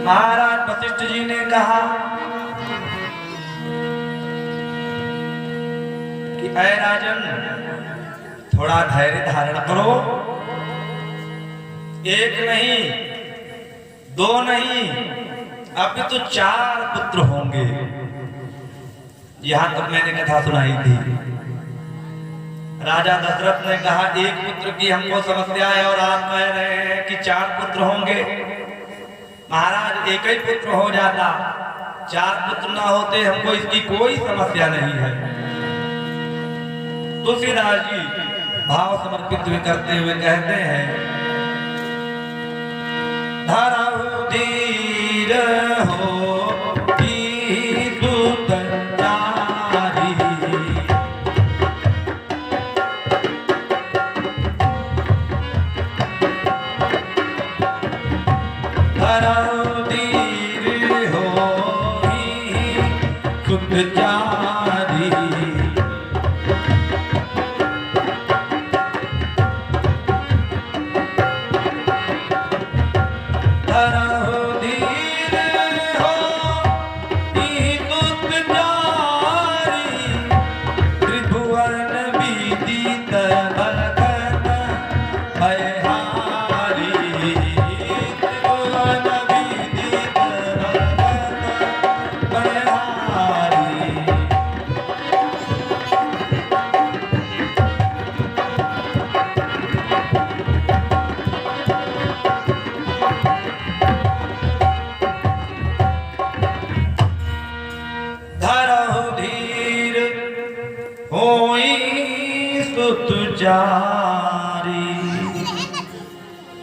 महाराज वशिष्ठ जी ने कहा कि ऐ राजन, थोड़ा धैर्य धारण करो। एक नहीं, दो नहीं, अब तो 4 पुत्र होंगे। यहां तक मैंने कथा सुनाई थी। राजा दशरथ ने कहा, एक पुत्र की हमको समस्या है और आप कह रहे हैं कि 4 पुत्र होंगे। महाराज, एक ही पुत्र हो जाता, 4 पुत्र ना होते, हमको इसकी कोई समस्या नहीं है। तुलसीदास जी भाव समर्पित करते हुए कहते हैं, धरहु धीर हो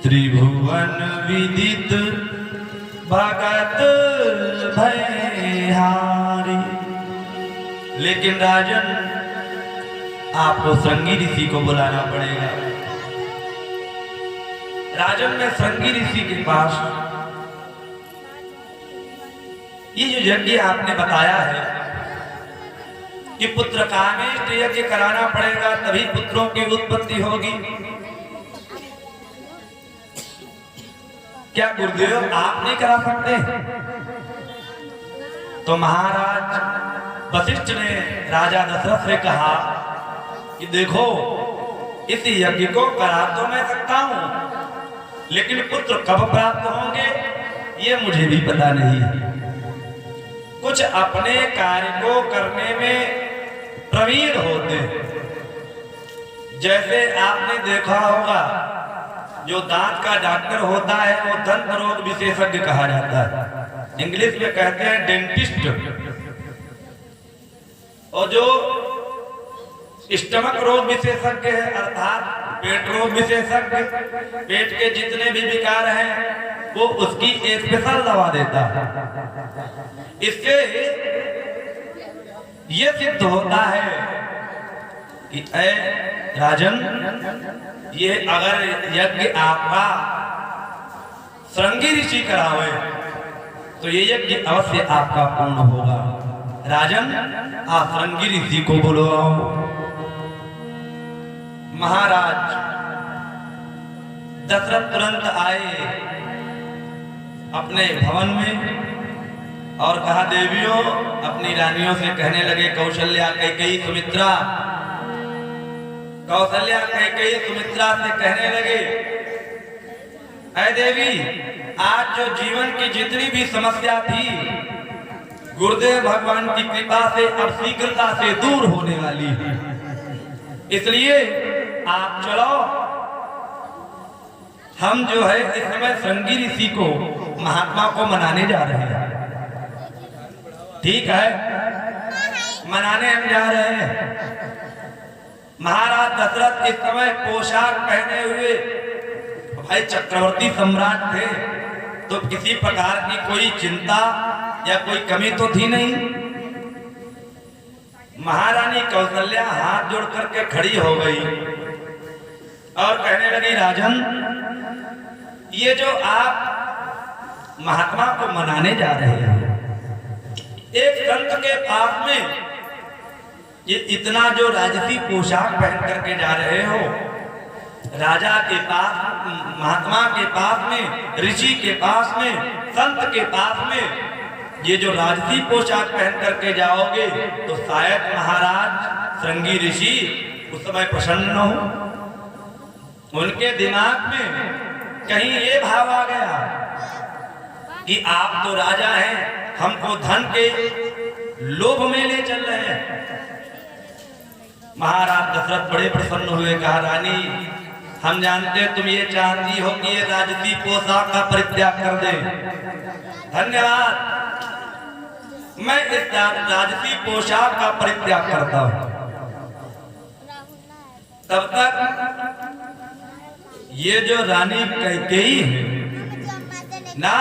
त्रिभुवन विदित भगत भयहारी। लेकिन राजन, आपको श्रृंगी ऋषि को बुलाना पड़ेगा। राजन, मैं श्रृंगी ऋषि के पास ये जो यज्ञ आपने बताया है कि पुत्र कामेष्ट यज्ञ कराना पड़ेगा, तभी पुत्रों की उत्पत्ति होगी। क्या गुरुदेव आप नहीं करा सकते? तो महाराज वशिष्ठ ने राजा दशरथ से कहा कि देखो, इस यज्ञ को करा तो मैं सकता हूं, लेकिन पुत्र कब प्राप्त होंगे ये मुझे भी पता नहीं। कुछ अपने कार्य को करने में प्रवीण होते, जैसे आपने देखा होगा, जो दांत का डॉक्टर होता है वो दंत रोग विशेषज्ञ कहा जाता है, इंग्लिश में कहते हैं डेंटिस्ट। और जो स्टमक रोग विशेषज्ञ है, अर्थात पेट रोग विशेषज्ञ, पेट के जितने भी विकार हैं वो उसकी स्पेशल दवा देता है। इससे ये सिद्ध होता है कि ऐ राजन, ये अगर यज्ञ आपका श्रृंगी ऋषि करावे तो ये यज्ञ अवश्य आपका पूर्ण होगा। राजन, आप श्रृंगी ऋषि को बुलाओ। महाराज दशरथ तुरंत आए अपने भवन में और कहा, देवियों, अपनी रानियों से कहने लगे, कौशल्या, कैकेयी, सुमित्रा, कौशल्या, कैकेयी, सुमित्रा से कहने लगे, ऐ देवी, आज जो जीवन की जितनी भी समस्या थी, गुरुदेव भगवान की कृपा से अब शीघ्रता से दूर होने वाली है। इसलिए आप चलो, हम जो है इस समय श्रृंगी ऋषि को, महात्मा को मनाने जा रहे हैं। ठीक है, मनाने हम जा रहे हैं। महाराज दशरथ इस समय पोशाक पहने हुए, भाई चक्रवर्ती सम्राट थे तो किसी प्रकार की कोई चिंता या कोई कमी तो थी नहीं। महारानी कौशल्या हाथ जोड़ करके खड़ी हो गई और कहने लगी, राजन, ये जो आप महात्मा को मनाने जा रहे हैं, एक संत के पास में ये इतना जो राजसी पोशाक पहन करके जा रहे हो, राजा के पास महात्मा के पास में, ऋषि के पास में, संत के पास में ये जो राजसी पोशाक पहन करके जाओगे तो शायद महाराज श्रृंगी ऋषि उस समय प्रसन्न न हो। उनके दिमाग में कहीं ये भाव आ गया कि आप तो राजा हैं, हमको धन के लोभ में ले चल रहे हैं। महाराज दशरथ बड़े प्रसन्न हुए, कहा रानी हम जानते तुम ये चाहती हो कि ये राजसी पोशाक का परित्याग कर दे। धन्यवाद, मैं इस राजसी पोशाक का परित्याग करता हूं। तब तक ये जो रानी कैकेयी है ना,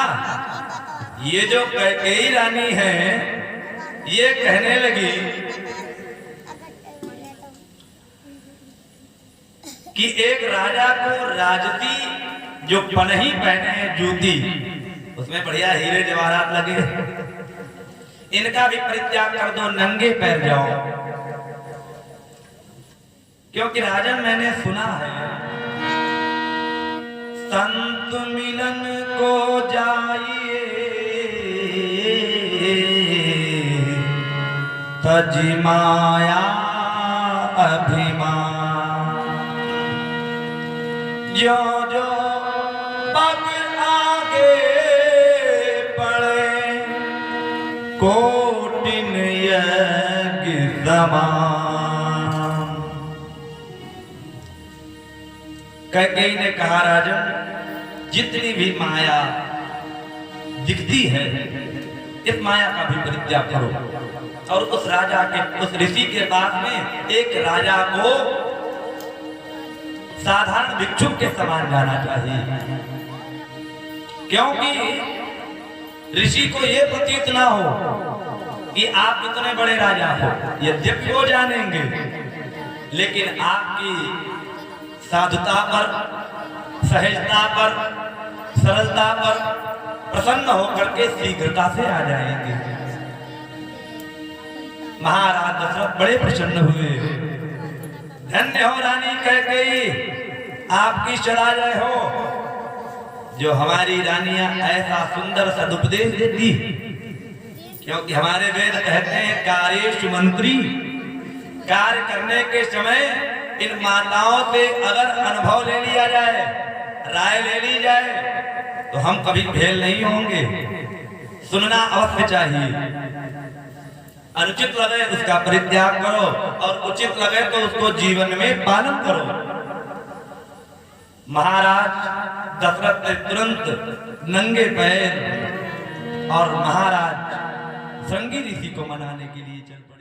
ये जो कैकेयी रानी है, ये कहने लगी कि एक राजा को राजसी जो पनही पहने हैं जूती, उसमें बढ़िया हीरे जवाहरात लगे, इनका भी परित्याग कर दो, नंगे पैर जाओ। क्योंकि राजन मैंने सुना है संत मिलन को जाइए तजी माया अभिमान, जो जो पग आगे पड़े कोटिन यज्ञ समान। कैकेयी ने कहा राजन जितनी भी माया दिखती है इस माया का भी परित्याग करो। और उस राजा के, उस ऋषि के पास में एक राजा को साधारण भिक्षुक के समान जाना चाहिए, क्योंकि ऋषि को यह प्रतीत ना हो कि आप इतने बड़े राजा हो। यद्यपि वो जानेंगे, लेकिन आपकी साधुता पर, सहजता पर, सरलता पर प्रसन्न होकर के शीघ्रता से आ जाएंगे। महाराज दशरथ बड़े प्रसन्न हुए। धन्य हो रानी कैकेयी, आपकी चला जय हो, जो हमारी रानियां ऐसा सुंदर सदुपदेश देती। क्योंकि हमारे वेद कहते हैं कार्येषु मंत्री, कार्य करने के समय इन माताओं से अगर अनुभव ले लिया जाए, राय ले ली जाए, तो हम कभी फेल नहीं होंगे। सुनना अवश्य चाहिए। अनुचित लगे उसका परित्याग करो और उचित लगे तो उसको जीवन में पालन करो। महाराज दशरथ ने तुरंत नंगे पैर और महाराज श्रृंगी ऋषि को मनाने के लिए चल पड़े।